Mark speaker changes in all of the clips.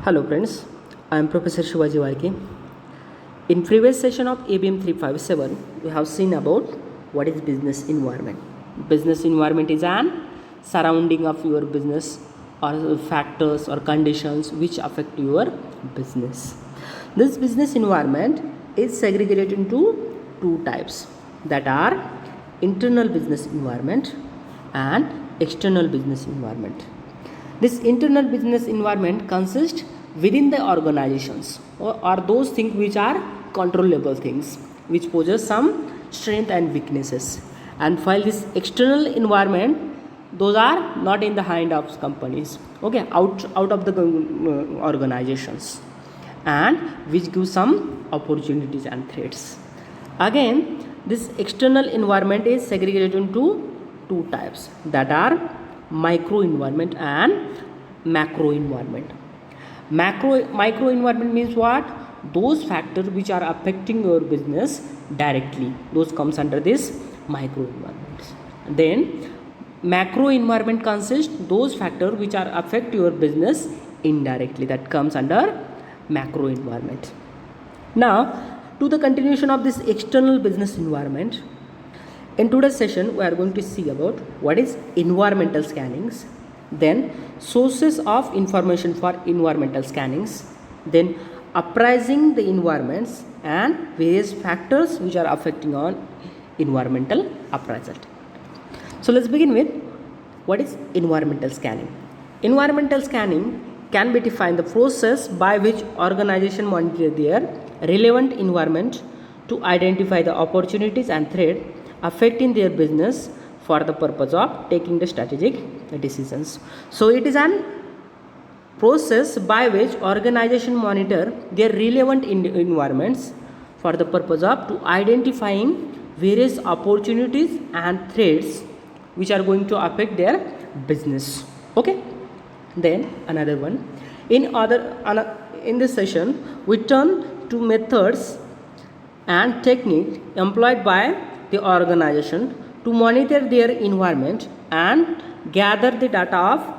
Speaker 1: Hello friends, I am Professor Shivaji Varki. In previous session of ABM 357, we have seen about what is business environment. Business environment is an surrounding of your business or factors or conditions which affect your business. This business environment is segregated into two types, that are internal business environment and external business environment. This internal business environment consists within the organizations or those things which are controllable things which possess some strength and weaknesses, and while this external environment, those are not in the hand of companies, okay, out of the organizations, and which give some opportunities and threats. Again, this external environment is segregated into two types, that are micro environment and macro environment. Micro environment means what? Those factors which are affecting your business directly, those comes under this micro environments. Then macro environment consists those factors which are affect your business indirectly, that comes under macro environment. Now to the continuation of this external business environment, in today's session we are going to see about what is environmental scannings, then sources of information for environmental scannings, then appraising the environments and various factors which are affecting on environmental appraisal. So let's begin with what is environmental scanning. Environmental scanning can be defined the process by which organization monitor their relevant environment to identify the opportunities and threats affecting their business for the purpose of taking the strategic decisions. So it is an process by which organization monitor their relevant environments for the purpose of to identifying various opportunities and threats which are going to affect their business. Okay. Then another one. In this session, we turn to methods and technique employed by the organization to monitor their environment and gather the data of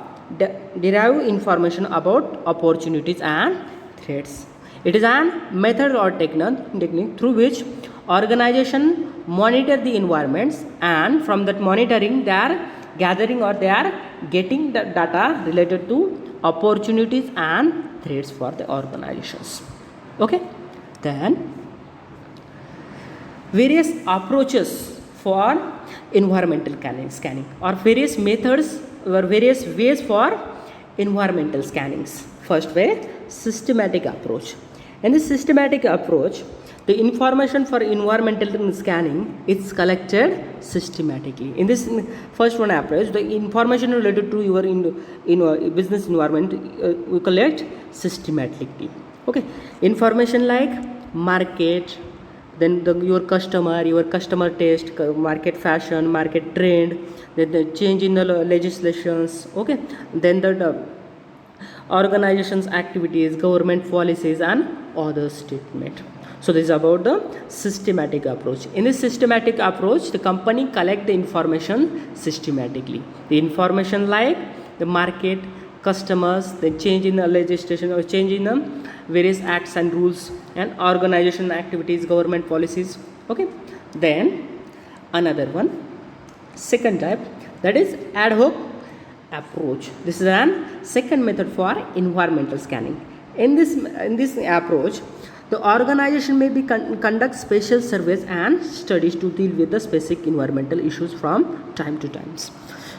Speaker 1: derive information about opportunities and threats. It is a method or technique through which organization monitor the environments, and from that monitoring they are gathering or they are getting the data related to opportunities and threats for the organizations. Okay. Then various approaches for environmental scanning or various methods or various ways for environmental scannings. First way, systematic approach. In this systematic approach, the information for environmental scanning is collected systematically. In this first one approach, the information related to your business environment we collect systematically. Okay, information like market, then your customer taste, market fashion, market trend, then the change in the legislations, okay, then the organizations activities, government policies and other statement. So this is about the systematic approach. In this systematic approach, the company collect the information systematically. The information like the market, customers, the change in the legislation or change in the various acts and rules and organization activities, government policies. Okay. Then another one, second type, that is ad hoc approach. This is an second method for environmental scanning. In this approach, the organization may be conduct special surveys and studies to deal with the specific environmental issues from time to time.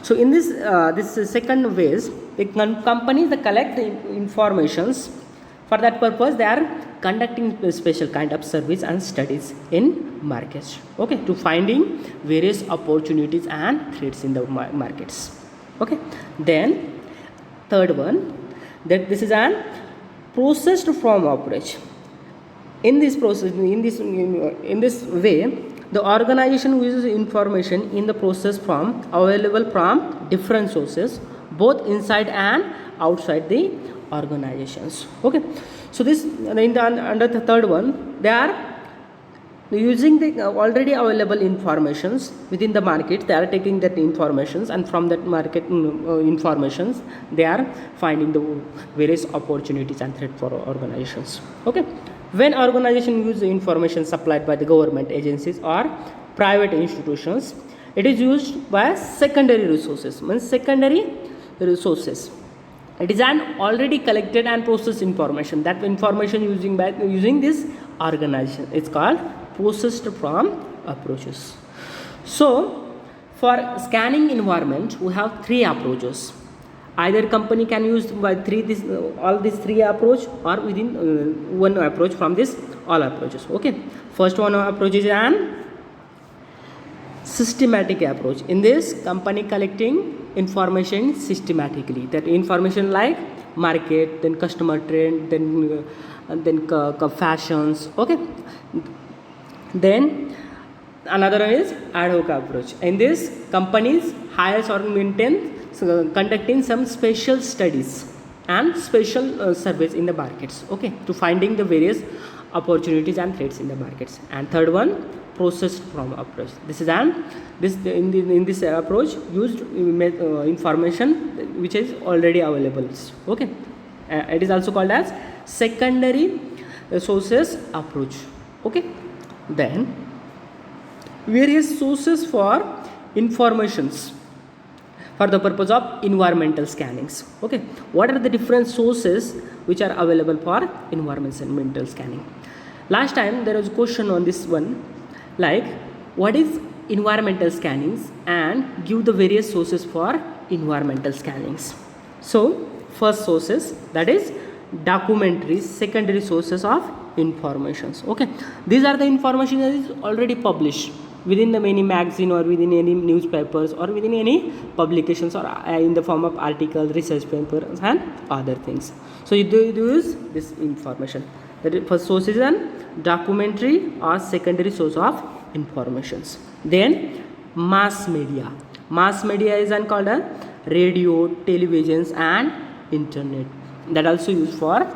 Speaker 1: So in this second ways, the companies that collect the informations. For that purpose, they are conducting a special kind of surveys and studies in markets, okay, to finding various opportunities and threats in the markets. Okay. Then third one, that this is an processed form approach. In this process, in this way, the organization uses information in the process from available from different sources, both inside and outside the organizations. Okay. So this under the third one, they are using the already available informations within the market. They are taking that informations, and from that market informations they are finding the various opportunities and threat for organizations. Okay, when organization use the information supplied by the government agencies or private institutions, it is used by secondary resources. Means secondary resources, it is an already collected and processed information. That information using this organization, it's called processed from approaches. So for scanning environment we have three approaches. Either company can use by all these three approach, or within one approach from this all approaches. Okay, first one approach is an systematic approach. In this, company collecting information systematically. That information like market, then customer trend, then fashions. Okay, then another one is ad hoc approach. In this, companies hires or maintain conducting some special studies and special surveys in the markets. Okay, to finding the various opportunities and threats in the markets. And third one, processed from approach. This is in this approach used information which is already available. Okay, it is also called as secondary sources approach. Okay, then various sources for informations for the purpose of environmental scannings. Okay, what are the different sources which are available for environmental scanning? Last time there was a question on this one, like what is environmental scannings, and give the various sources for environmental scannings. So first sources, that is documentaries, secondary sources of informations. Okay, these are the information that is already published within the many magazine or within any newspapers or within any publications, or in the form of articles, research papers and other things. So you use this information. That first source is an documentary or secondary source of informations. Then mass media. Mass media is called a radio, televisions and internet. That also used for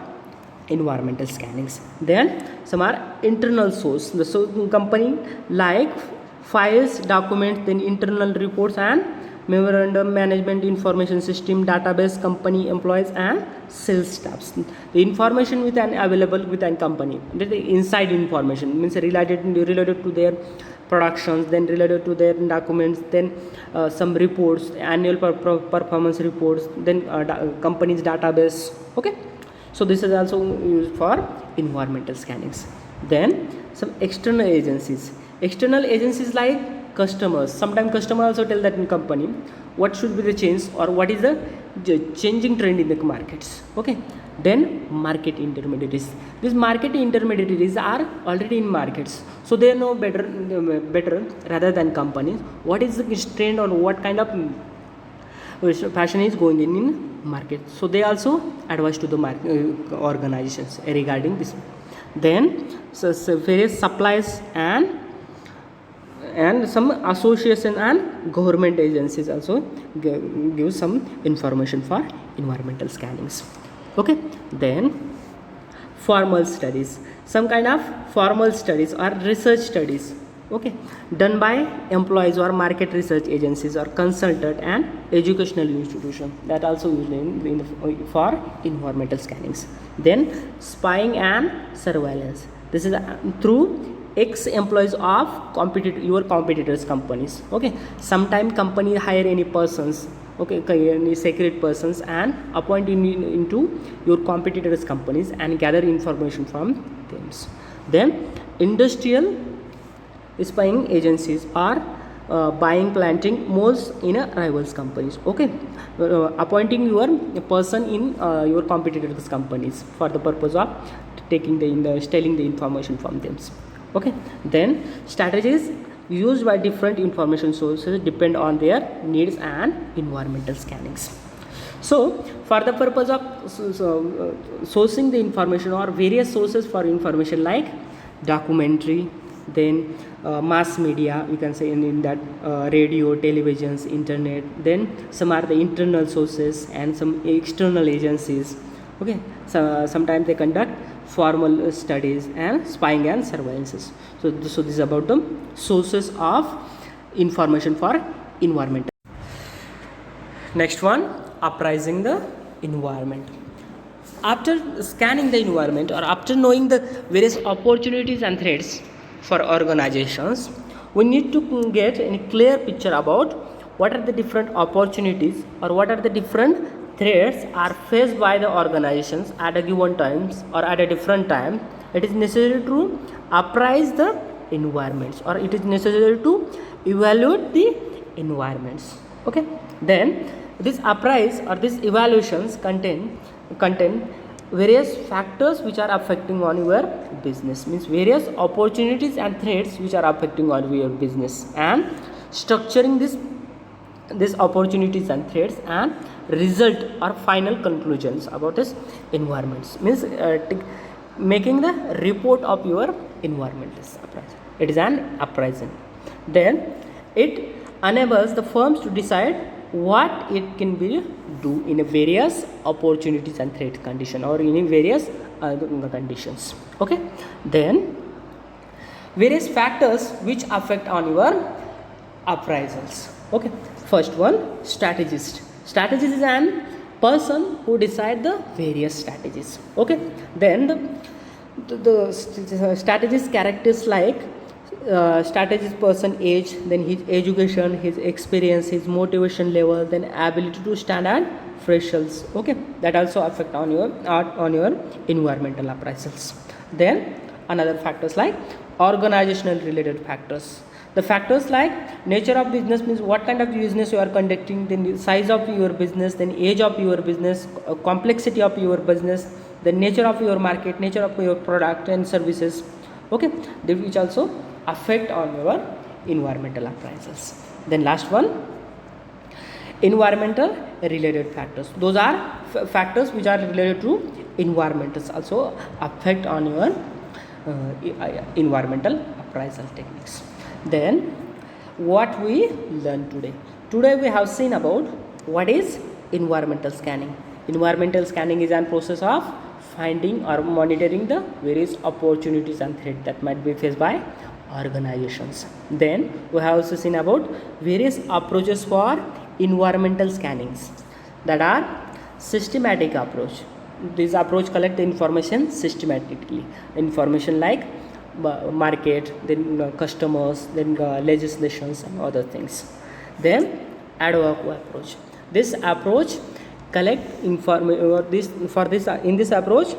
Speaker 1: environmental scannings. Then some are internal source. The company like files, documents, then internal reports and memorandum, management information system, database, company employees and sales staffs. The information with an available with an company, the inside information means related to their productions, then related to their documents, then some reports, annual performance reports, then company's database. Okay, so this is also used for environmental scannings. Then some external agencies. External agencies like customers. Sometimes customer also tell that in company what should be the change or what is the changing trend in the markets. Okay, then market intermediaries. These market intermediaries are already in markets, so they know better rather than companies what is the trend or what kind of fashion is going in market. So they also advise to the market organizations regarding this. Then so various supplies and some association and government agencies also give some information for environmental scannings. Okay, then formal studies, some kind of formal studies or research studies, okay, done by employees or market research agencies or consultant and educational institution, that also used for environmental scannings. Then spying and surveillance, this is through ex-employees of your competitors companies. Okay, sometime company hire any persons, okay, any secret persons and appoint into your competitors companies and gather information from them. Then industrial spying agencies are buying, planting moles in a rivals companies. Okay, appointing your person in your competitors companies for the purpose of taking stealing the information from them. Okay, then strategies used by different information sources depend on their needs and environmental scannings. So for the purpose of sourcing the information or various sources for information like documentary, then mass media, we can say in that radio, televisions, internet. Then some are the internal sources and some external agencies. Okay, so sometimes they conduct formal studies and spying and surveillances. So this is about the sources of information for environment. Next one, uprising the environment. After scanning the environment or after knowing the various opportunities and threats for organizations, we need to get a clear picture about what are the different opportunities or what are the different threats are faced by the organizations at a given times or at a different time. It is necessary to apprise the environments or it is necessary to evaluate the environments. Okay, then this apprise or these evaluations contain various factors which are affecting on your business, means various opportunities and threats which are affecting on your business, and structuring these opportunities and threats and result or final conclusions about this environments, means making the report of your environment is appraisal. It is an appraisal. Then it enables the firms to decide what it can be do in a various opportunities and threat condition or in a various conditions. Okay, then various factors which affect on your appraisals. Okay, first one, strategist. Strategist is an person who decide the various strategies. Okay, then the strategist characters like strategist person age, then his education, his experience, his motivation level, then ability to stand at thresholds. Okay, that also affect on your environmental appraisals. Then another factors like organizational related factors. The factors like nature of business, means what kind of business you are conducting, then the size of your business, then age of your business, complexity of your business, the nature of your market, nature of your product and services. Okay, they which also affect on your environmental appraisals. Then last one, environmental related factors. Those are factors which are related to environmentals also affect on your environmental appraisal techniques. Then what we learned today we have seen about what is environmental scanning. Environmental scanning is a process of finding or monitoring the various opportunities and threats that might be faced by organizations. Then we have also seen about various approaches for environmental scannings, that are systematic approach. This approach collect the information systematically, information like market, then customers, then legislations and other things. Then ad hoc approach. This approach collect information. In this approach,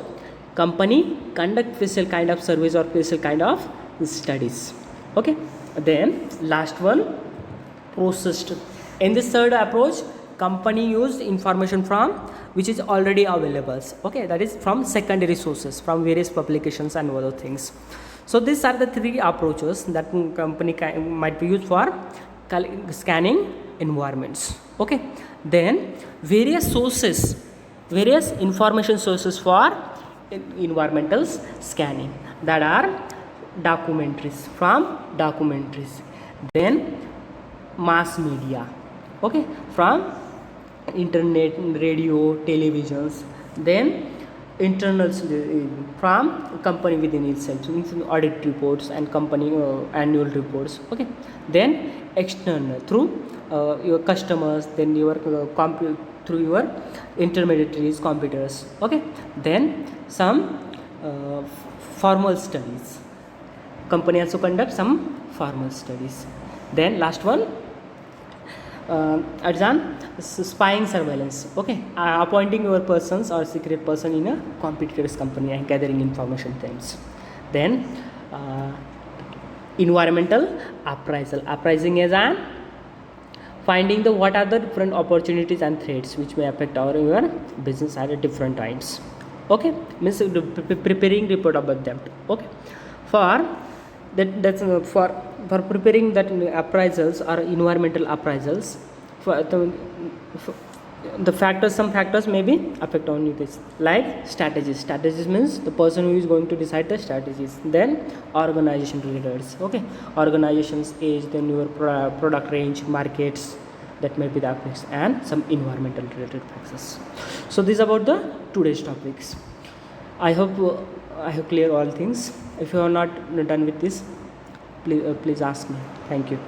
Speaker 1: company conduct special kind of service or special kind of studies. Okay, then last one, processed. In this third approach, company used information from which is already available. Okay, that is from secondary sources, from various publications and other things. So these are the three approaches that company might be used for scanning environments. Okay, then various sources, various information sources for environmental scanning, that are documentaries, from documentaries, then mass media, okay, from internet, radio, televisions, then internals from company within itself, audit reports and company annual reports. Okay, then external through your customers, then your through your intermediaries, competitors. Okay, then some formal studies. Company also conduct some formal studies. Then last one, spying surveillance. Okay, appointing your persons or secret person in a competitor's company and gathering information things. Then environmental appraisal. Appraising is an finding the what are the different opportunities and threats which may affect your business at different times. Okay, means preparing report about them. Okay, for that's for preparing that appraisals or environmental appraisals, for the factors, some factors may be affect on this, like strategies. Strategies means the person who is going to decide the strategies. Then organization related. Okay, organizations age, then your product range, markets, that may be the effects, and some environmental related factors. So this is about the today's topics. I hope I have clear all things. If you are not done with this, please ask me. Thank you.